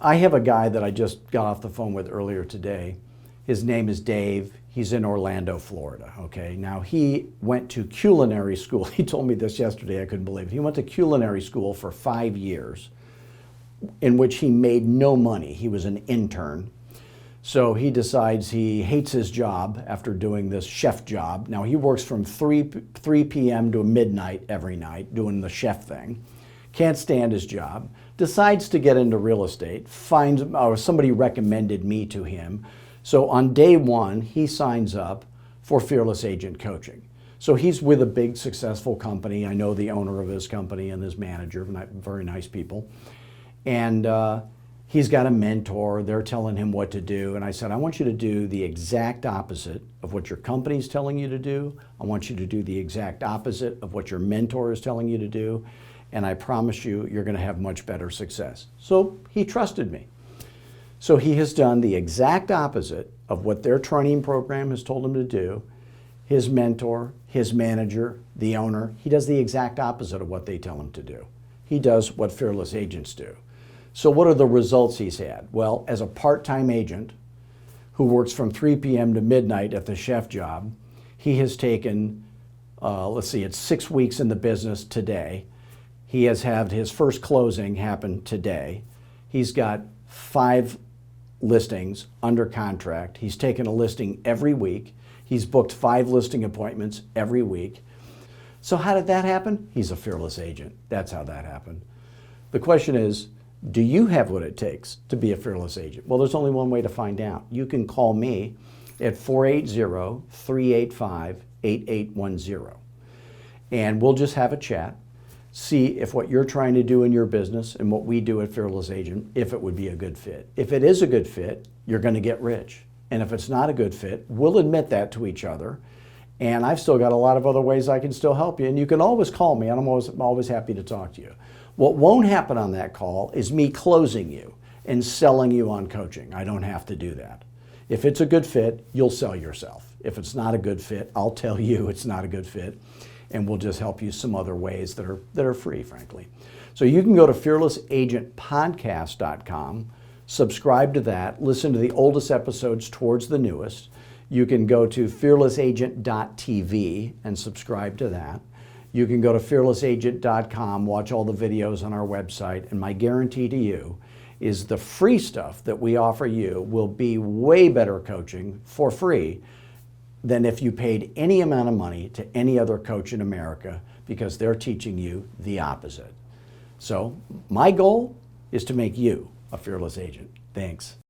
I have a guy that I just got off the phone with earlier today. His name is Dave. He's in Orlando, Florida, okay? Now, he went to culinary school. He told me this yesterday. I couldn't believe it. He went to culinary school for 5 years, in which he made no money. He was an intern. So he decides he hates his job after doing this chef job. Now, he works from 3 p.m. to midnight every night doing the chef thing. Can't stand his job. Decides to get into real estate. Finds, or somebody recommended me to him. So on day one, he signs up for Fearless Agent Coaching. So he's with a big successful company. I know the owner of his company and his manager, very nice people. And he's got a mentor. They're telling him what to do. And I said, I want you to do the exact opposite of what your company's telling you to do. I want you to do the exact opposite of what your mentor is telling you to do. And I promise you, you're going to have much better success. So he trusted me. So he has done the exact opposite of what their training program has told him to do. His mentor, his manager, the owner, he does the exact opposite of what they tell him to do. He does what Fearless Agents do. So what are the results he's had? Well, as a part-time agent who works from 3 p.m. to midnight at the chef job, he has taken, let's see, it's 6 weeks in the business today. He has had his first closing happen today. He's got 5 listings under contract. He's taken a listing every week. He's booked 5 listing appointments every week. So how did that happen? He's a fearless agent. That's how that happened. The question is, do you have what it takes to be a fearless agent? Well, there's only one way to find out. You can call me at 480-385-8810. And we'll just have a chat. See if what you're trying to do in your business and what we do at Fearless Agent, if it would be a good fit. If it is a good fit, you're going to get rich. And if it's not a good fit, we'll admit that to each other. And I've still got a lot of other ways I can still help you. And you can always call me, and I'm always happy to talk to you. What won't happen on that call is me closing you and selling you on coaching. I don't have to do that. If it's a good fit, you'll sell yourself. If it's not a good fit, I'll tell you it's not a good fit. And we'll just help you some other ways that are free, frankly. So you can go to fearlessagentpodcast.com, subscribe to that, listen to the oldest episodes towards the newest. You can go to fearlessagent.tv and subscribe to that. You can go to fearlessagent.com, watch all the videos on our website, and my guarantee to you is the free stuff that we offer you will be way better coaching for free than if you paid any amount of money to any other coach in America, because they're teaching you the opposite. So my goal is to make you a fearless agent. Thanks.